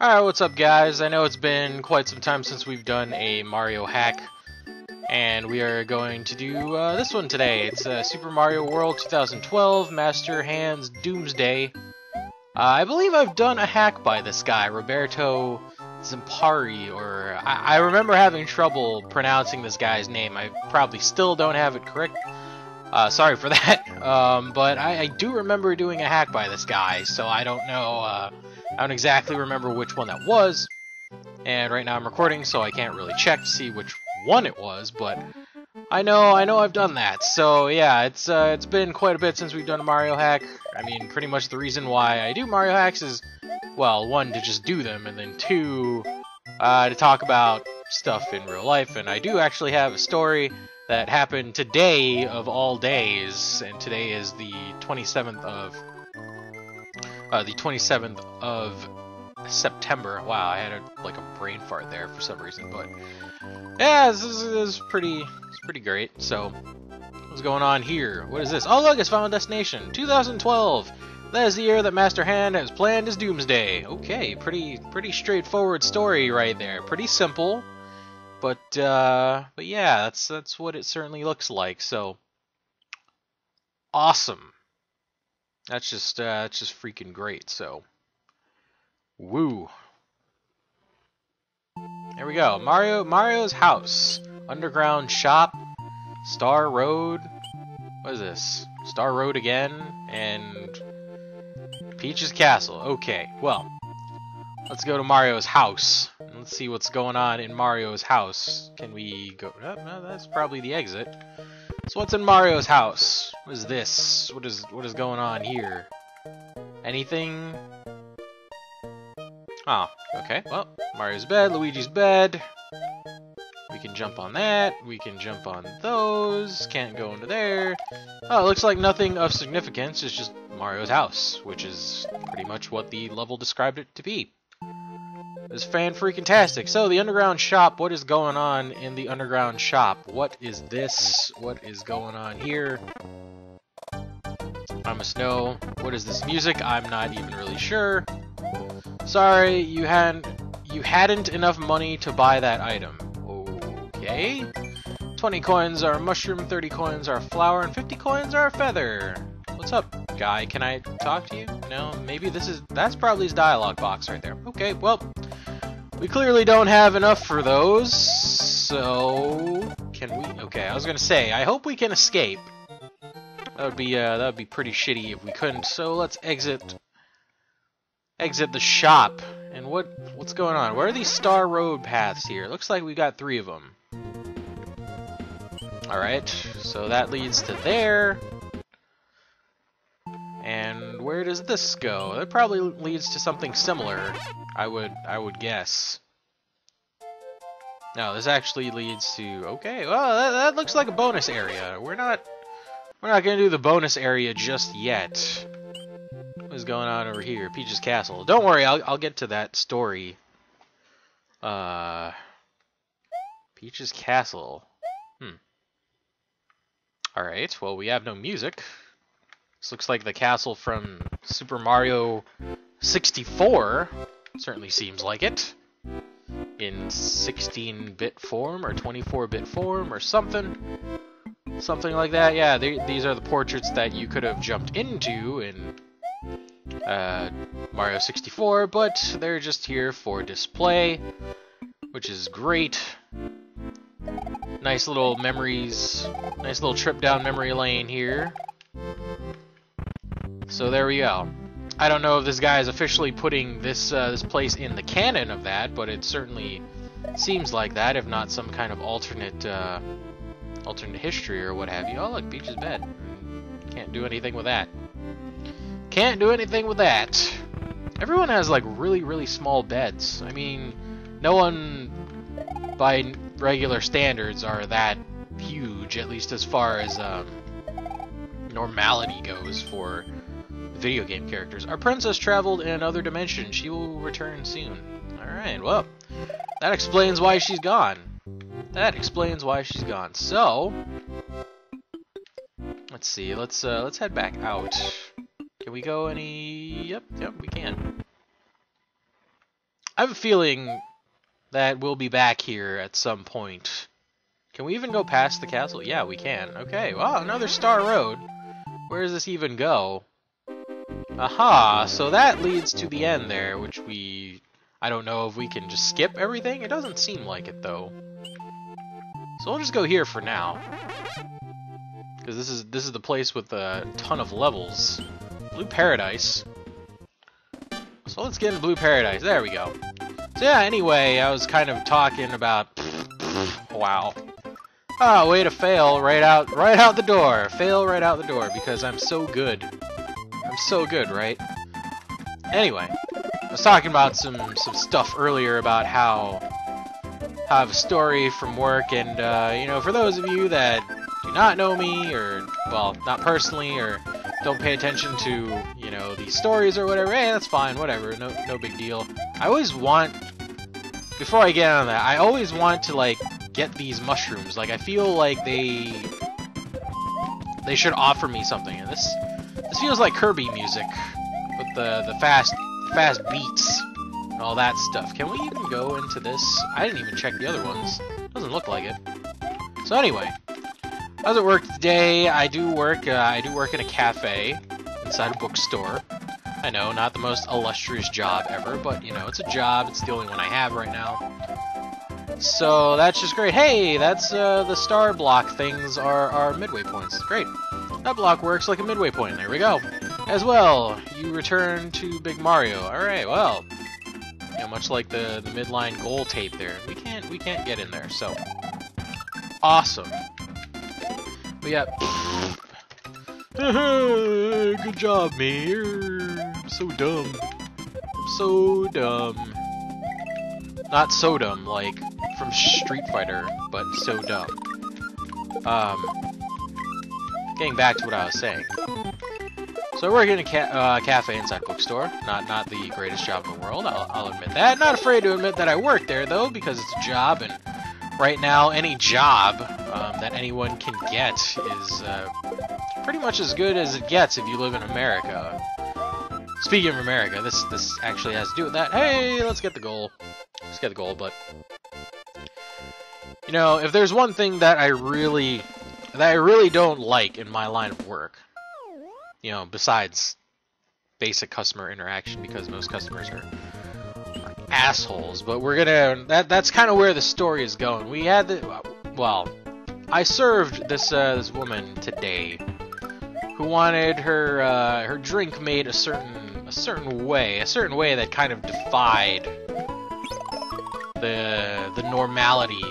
Alright, what's up guys? I know it's been quite some time since we've done a Mario hack, and we are going to do this one today. It's Super Mario World 2012 Master Hand's Doomsday. I believe I've done a hack by this guy, Roberto Zampari, or I remember having trouble pronouncing this guy's name. I probably still don't have it correct. Sorry for that, but I do remember doing a hack by this guy, so I don't know, I don't exactly remember which one that was, and right now I'm recording, so I can't really check to see which one it was, but I know I've done that, so yeah, it's been quite a bit since we've done a Mario hack. I mean, pretty much the reason why I do Mario hacks is, well, one, to just do them, and then two, to talk about stuff in real life, and I do actually have a story that happened today of all days, and today is the 27th of September. Wow, I had a brain fart there for some reason, but yeah, this is pretty great. So, what's going on here? What is this? Oh look, it's Final Destination 2012. That is the year that Master Hand has planned his Doomsday. Okay, pretty straightforward story right there. Pretty simple. But yeah, that's what it certainly looks like. So awesome. That's just freaking great. So woo. There we go. Mario's house, underground shop, Star Road. What is this? Star Road again, and Peach's Castle. Okay, well, let's go to Mario's house. Let's see what's going on in Mario's house. Can we go? Oh, no, that's probably the exit. So what's in Mario's house? What is this? What is going on here? Anything? Oh, okay. Well, Mario's bed, Luigi's bed. We can jump on that. We can jump on those. Can't go into there. Oh, it looks like nothing of significance. It's just Mario's house, which is pretty much what the level described it to be. It's fan-freaking-tastic. So, the underground shop, what is going on in the underground shop? What is this? What is going on here? I must know. What is this music? I'm not even really sure. Sorry, you hadn't enough money to buy that item. Okay. 20 coins are a mushroom, 30 coins are a flower, and 50 coins are a feather. What's up, guy? Can I talk to you? No? Maybe that's probably his dialogue box right there. Okay, well, we clearly don't have enough for those, so can we? Okay, I was gonna say, I hope we can escape. That would be pretty shitty if we couldn't. So let's exit the shop. And what's going on? Where are these Star Road paths here? Looks like we got 3 of them. All right, so that leads to there. And where does this go? That probably leads to something similar, I would guess. No, this actually leads to, okay, well, that looks like a bonus area. We're not gonna do the bonus area just yet. What is going on over here? Peach's Castle. Don't worry, I'll get to that story. Peach's Castle. Alright, well, we have no music. This looks like the castle from Super Mario 64. Certainly seems like it. In 16-bit form, or 24-bit form, or something. Something like that. Yeah, these are the portraits that you could have jumped into in Mario 64, but they're just here for display, which is great. Nice little memories, nice little trip down memory lane here. So there we go. I don't know if this guy is officially putting this place in the canon of that, but it certainly seems like that, if not some kind of alternate history or what have you. Oh look, Peach's bed. Can't do anything with that. Can't do anything with that. Everyone has like really small beds. I mean, no one by regular standards are that huge, at least as far as normality goes for video game characters. Our princess traveled in another dimension. She will return soon. Alright, well, that explains why she's gone. That explains why she's gone. So, let's see. Let's head back out. Can we go any? Yep, we can. I have a feeling that we'll be back here at some point. Can we even go past the castle? Yeah, we can. Okay, wow, another Star Road. Where does this even go? Aha, so that leads to the end there, which I don't know if we can just skip everything. It doesn't seem like it, though. So we'll just go here for now. Because this is the place with a ton of levels. Blue Paradise. So let's get into Blue Paradise. There we go. So yeah, anyway, I was kind of talking about... Wow. Ah, way to fail right out the door. Fail right out the door because I'm so good. I'm so good, right? Anyway, I was talking about some stuff earlier about how I have a story from work, and you know, for those of you that do not know me, or well, not personally, or don't pay attention to, you know, these stories or whatever, hey, that's fine, whatever, no big deal. I always want, before I get on that, I always want to like get these mushrooms. Like I feel like they should offer me something, and this feels like Kirby music with the fast beats and all that stuff. Can we even go into this? I didn't even check the other ones. Doesn't look like it. So anyway, I was at work today. I do work in a cafe inside a bookstore. I know, not the most illustrious job ever, but you know, it's a job. It's the only one I have right now. So that's just great. Hey, that's the star block things are midway points. Great. That block works like a midway point. There we go. As well, you return to Big Mario. All right. Well, you know, much like the midline goal tape there, we can't get in there. So awesome. But yeah. Good job, me. I'm so dumb. I'm so dumb. Not so dumb, like from Street Fighter, but so dumb. Getting back to what I was saying. So I work in a cafe inside bookstore. Not the greatest job in the world, I'll admit that. Not afraid to admit that I work there, though, because it's a job, and right now, any job that anyone can get is pretty much as good as it gets if you live in America. Speaking of America, this actually has to do with that. Hey, let's get the goal. Let's get the goal, but... You know, if there's one thing that I really don't like in my line of work, you know, besides basic customer interaction, because most customers are assholes, but we're gonna... That's kind of where the story is going. We had the... Well, I served this woman today who wanted her drink made a certain way that kind of defied the normality,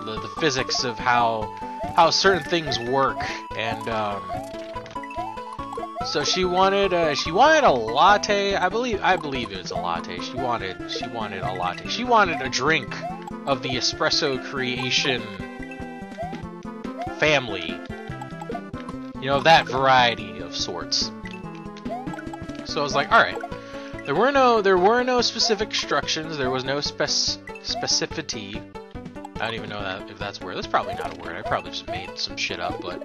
the physics of how certain things work, and so she wanted a latte. I believe it was a latte. She wanted a latte. She wanted a drink of the espresso creation family. You know, of that variety of sorts. So I was like, all right. There were no specific instructions. There was no specificity. I don't even know if that's a word. That's probably not a word. I probably just made some shit up. But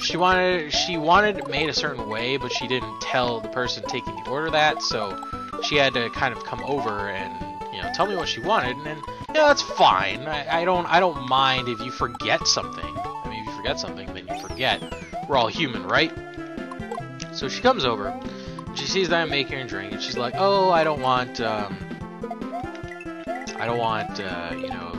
she wanted it made a certain way, but she didn't tell the person taking the order that. So she had to kind of come over and, you know, tell me what she wanted. And then, yeah, that's fine. I don't mind if you forget something. I mean, if you forget something, then you forget. We're all human, right? So she comes over. She sees that I'm making her a drink, and she's like, "Oh, I don't want, you know,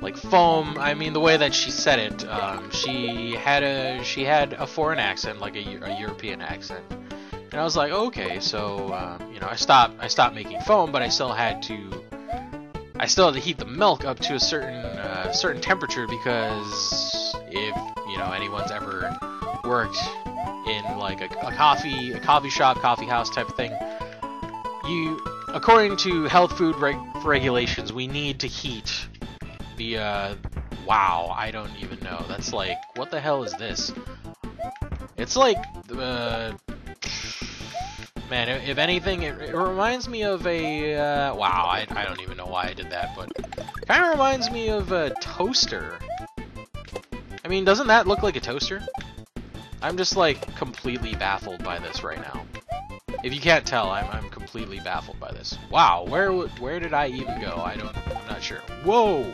like foam." I mean, the way that she said it, she had a foreign accent, like a European accent, and I was like, oh, "Okay, so, you know, I stopped making foam, but I still had to heat the milk up to a certain temperature, because if, you know, anyone's ever worked in like a coffee shop, coffee house type of thing, according to health food regulations, we need to heat the wow, I don't even know. That's like, what the hell is this? It's like man, if anything, it reminds me of a wow, I don't even know why I did that, but kind of reminds me of a toaster. I mean, doesn't that look like a toaster? I'm just like completely baffled by this right now. If you can't tell, I'm completely baffled by this. Wow, where did I even go? I'm not sure. Whoa!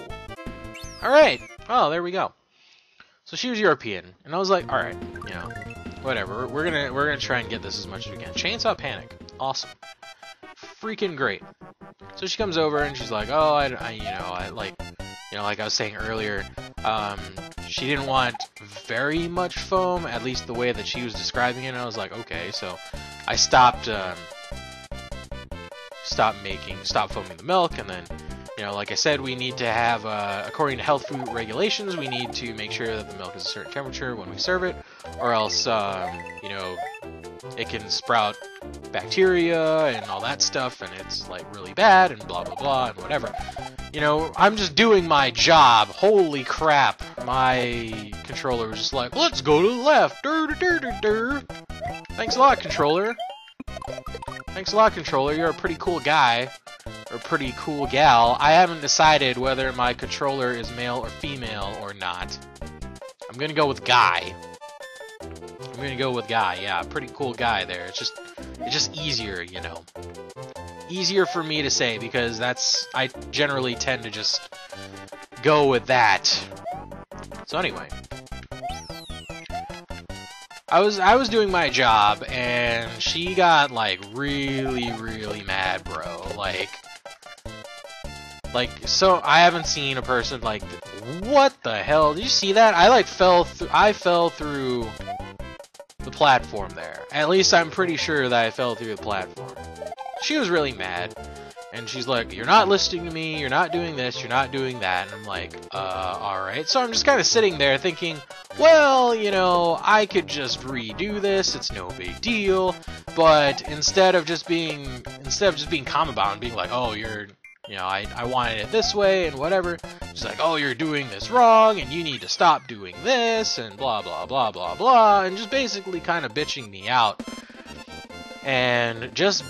Alright, oh, there we go. So she was European, and I was like, alright, you know, whatever, we're gonna try and get this as much as we can. Chainsaw Panic, awesome. Freaking great. So she comes over and she's like, oh, like I was saying earlier, she didn't want very much foam, at least the way that she was describing it, and I was like, okay, so I stopped foaming the milk, and then, you know, like I said, we need to have, according to health food regulations, we need to make sure that the milk is a certain temperature when we serve it, or else, you know, it can sprout bacteria and all that stuff, and it's, like, really bad, and blah, blah, blah, and whatever. You know, I'm just doing my job. Holy crap. My controller was just like, let's go to the left. Thanks a lot, controller. Thanks a lot, controller. You're a pretty cool guy. Or pretty cool gal. I haven't decided whether my controller is male or female or not. I'm gonna go with guy. Yeah, pretty cool guy there. It's just easier, you know. Easier for me to say because I generally tend to just go with that. So anyway, I was doing my job and she got like really mad, bro. Like so I haven't seen a person like, what the hell? Did you see that? I fell through the platform there. At least I'm pretty sure that I fell through the platform. She was really mad, and she's like, you're not listening to me, you're not doing this, you're not doing that, and I'm like, alright. So I'm just kind of sitting there thinking, well, you know, I could just redo this, it's no big deal, but instead of just being calm about it and being like, oh, you know, I wanted it this way, and whatever, she's like, oh, you're doing this wrong, and you need to stop doing this, and blah, blah, blah, blah, blah, and just basically kind of bitching me out, and just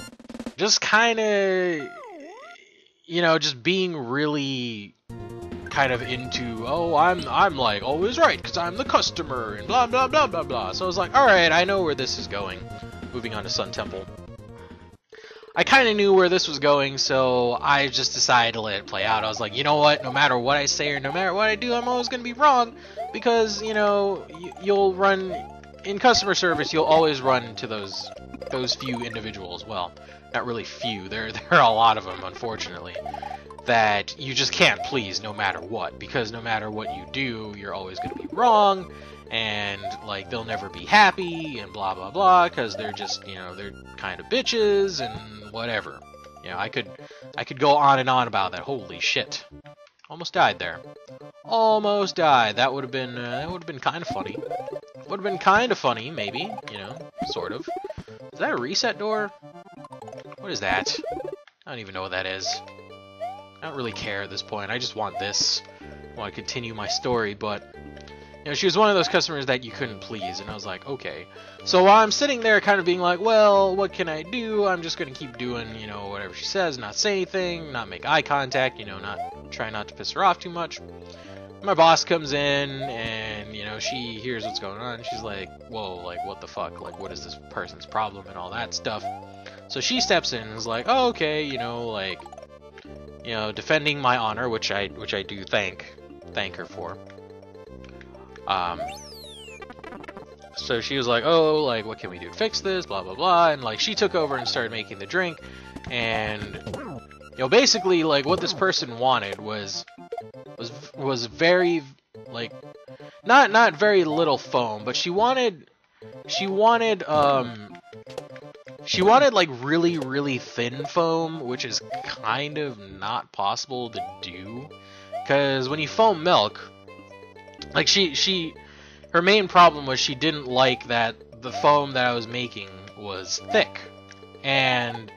kind of, you know, just being really kind of into, oh, I'm like always right because I'm the customer and blah blah blah blah blah. So I was like, all right, I know where this is going. Moving on to Sun Temple. I kind of knew where this was going, so I just decided to let it play out. I was like, you know what? No matter what I say or no matter what I do, I'm always going to be wrong because, you know, you'll run in customer service. You'll always run into those few individuals. Well, not really few. There are a lot of them, unfortunately, that you just can't please no matter what, because no matter what you do, you're always going to be wrong, and like they'll never be happy and blah blah blah because they're just, you know, they're kind of bitches and whatever. You know, I could go on and on about that. Holy shit. Almost died there. Almost died. That would have been kind of funny. Would have been kind of funny, maybe, you know, sort of. Is that a reset door? What is that? I don't even know what that is. I don't really care at this point. I just want this. I want to continue my story, but, you know, she was one of those customers that you couldn't please, and I was like, okay. So while I'm sitting there kind of being like, well, what can I do? I'm just going to keep doing, you know, whatever she says, not say anything, not make eye contact, you know, try not to piss her off too much. My boss comes in, and, you know, she hears what's going on, and she's like, whoa, like, what the fuck? Like, what is this person's problem and all that stuff? So she steps in and is like, oh, okay, you know, like, you know, defending my honor, which I do thank her for. So she was like, oh, like, what can we do to fix this, blah, blah, blah, and, like, she took over and started making the drink, and, you know, basically, like, what this person wanted was very, like, not very little foam, but she wanted, like, really thin foam, which is kind of not possible to do, because when you foam milk, like, her main problem was she didn't like that the foam that I was making was thick, and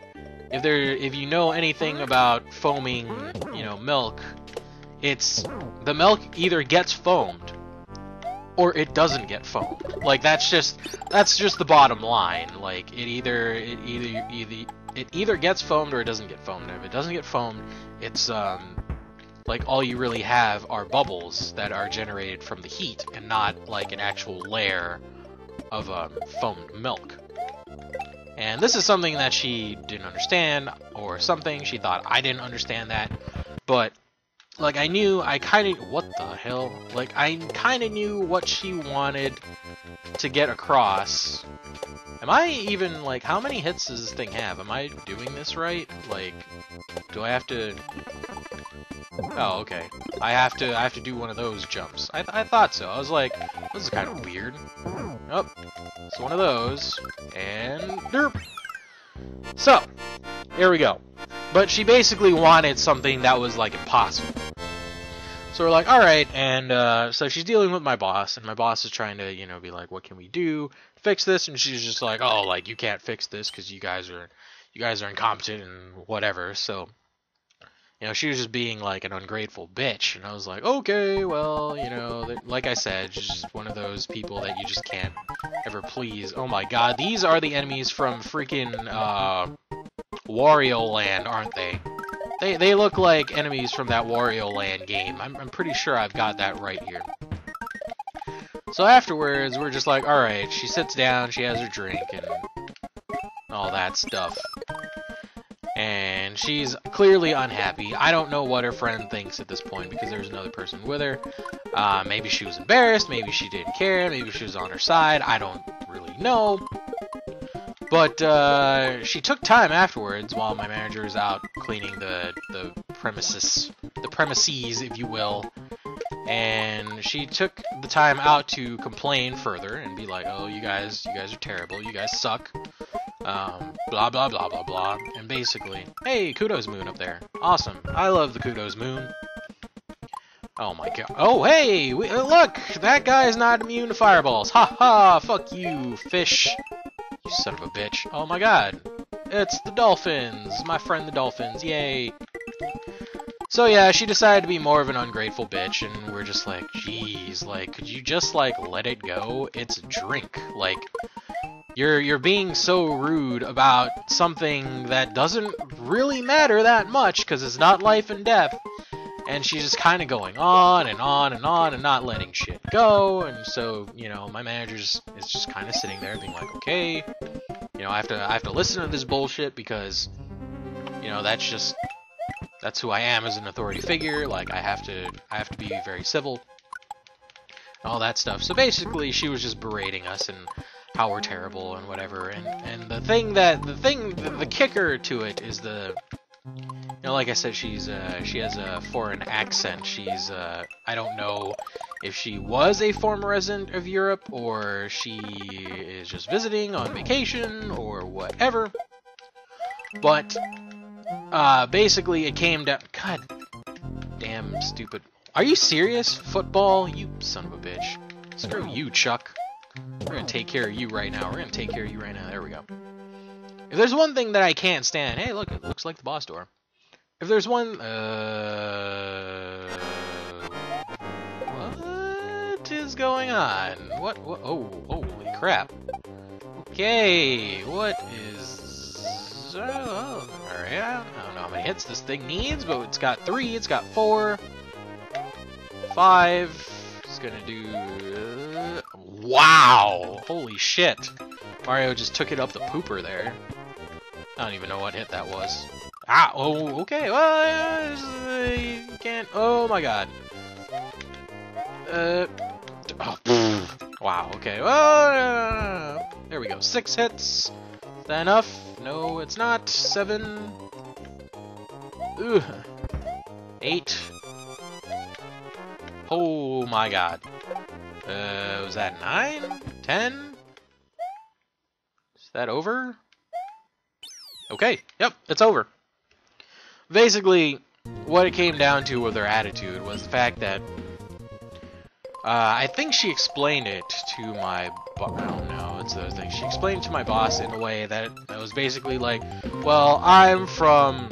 if you know anything about foaming, you know, milk, the milk either gets foamed or it doesn't get foamed. Like, that's just the bottom line. Like, it either gets foamed or it doesn't get foamed. And if it doesn't get foamed, it's like, all you really have are bubbles that are generated from the heat and not like an actual layer of foamed milk. And this is something that she didn't understand, or something. She thought I didn't understand that. But, like, I kind of, what the hell? Like, I kind of knew what she wanted to get across. Am I even, like, how many hits does this thing have? Am I doing this right? Like, do I have to... Oh, okay. I have to do one of those jumps. I thought so. I was like, this is kind of weird. Oh, it's one of those, and derp. So, here we go. But she basically wanted something that was, like, impossible. So we're like, alright, and so she's dealing with my boss, and my boss is trying to, you know, be like, what can we do to fix this? And she's just like, oh, like, you can't fix this because you guys are incompetent and whatever. So, you know, she was just being like an ungrateful bitch, and I was like, okay, well, you know, like I said, she's just one of those people that you just can't ever please. Oh my god, these are the enemies from freaking Wario Land, aren't they? They look like enemies from that Wario Land game. I'm pretty sure I've got that right here. So afterwards, we're just like, alright, she sits down, she has her drink, and all that stuff. And she's clearly unhappy. I don't know what her friend thinks at this point because there's another person with her. Maybe she was embarrassed, maybe she didn't care, maybe she was on her side. I don't really know. But she took time afterwards while my manager is out cleaning the premises, if you will. And she took the time out to complain further and be like, oh, you guys are terrible, you guys suck. Blah, blah, blah, blah, blah. And basically, hey, Kudos Moon up there. Awesome. I love the Kudos Moon. Oh my god. Oh, hey! Look! That guy's not immune to fireballs. Ha ha! Fuck you, fish. You son of a bitch. Oh my god. It's the dolphins. My friend the dolphins. Yay. So yeah, she decided to be more of an ungrateful bitch, and we're just like, geez, like, could you just, like, let it go? It's a drink. Like, you're being so rude about something that doesn't really matter that much, because it's not life and death. And she's just kind of going on and on and on and not letting shit go. And so, you know, my manager is just kind of sitting there being like, okay, you know, I have to listen to this bullshit because, you know, that's who I am as an authority figure. Like, I have to be very civil, all that stuff. So basically, she was just berating us and how we're terrible and whatever. And the kicker to it is you know, like I said, she has a foreign accent. She's, I don't know if she was a former resident of Europe, or she is just visiting on vacation, or whatever. But, basically it came down, god damn stupid. Are you serious? Football? You son of a bitch. Screw you, Chuck. We're gonna take care of you right now. There we go. If there's one thing that I can't stand, hey, look, it looks like the boss door. If there's one, what is going on? What, oh, holy crap. Okay, what is, alright, I don't know how many hits this thing needs, but it's got 3, it's got 4, 5, it's gonna do, wow, holy shit. Mario just took it up the pooper there. I don't even know what hit that was. Ah, oh, okay, well, you can't, oh my god. Oh, wow, okay, well, there we go, 6 hits. Is that enough? No, it's not. 7. Ugh. 8. Oh my god. Was that 9? 10? Is that over? Okay, yep, it's over. Basically, what it came down to with her attitude was the fact that I think she explained it to my boss. I don't know, it's those things. She explained it to my boss in a way that was basically like, well, I'm from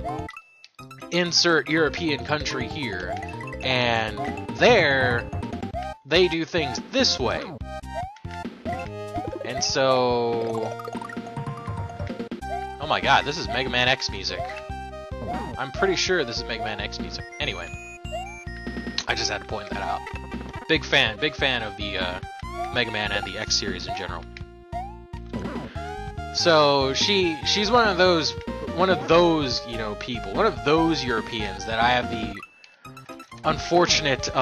insert European country here, and there, they do things this way. And so, oh my god, this is Mega Man X music. I'm pretty sure this is Mega Man X music. Anyway, I just had to point that out. Big fan of the Mega Man and the X series in general. So she's one of those you know people, one of those Europeans that I have the unfortunate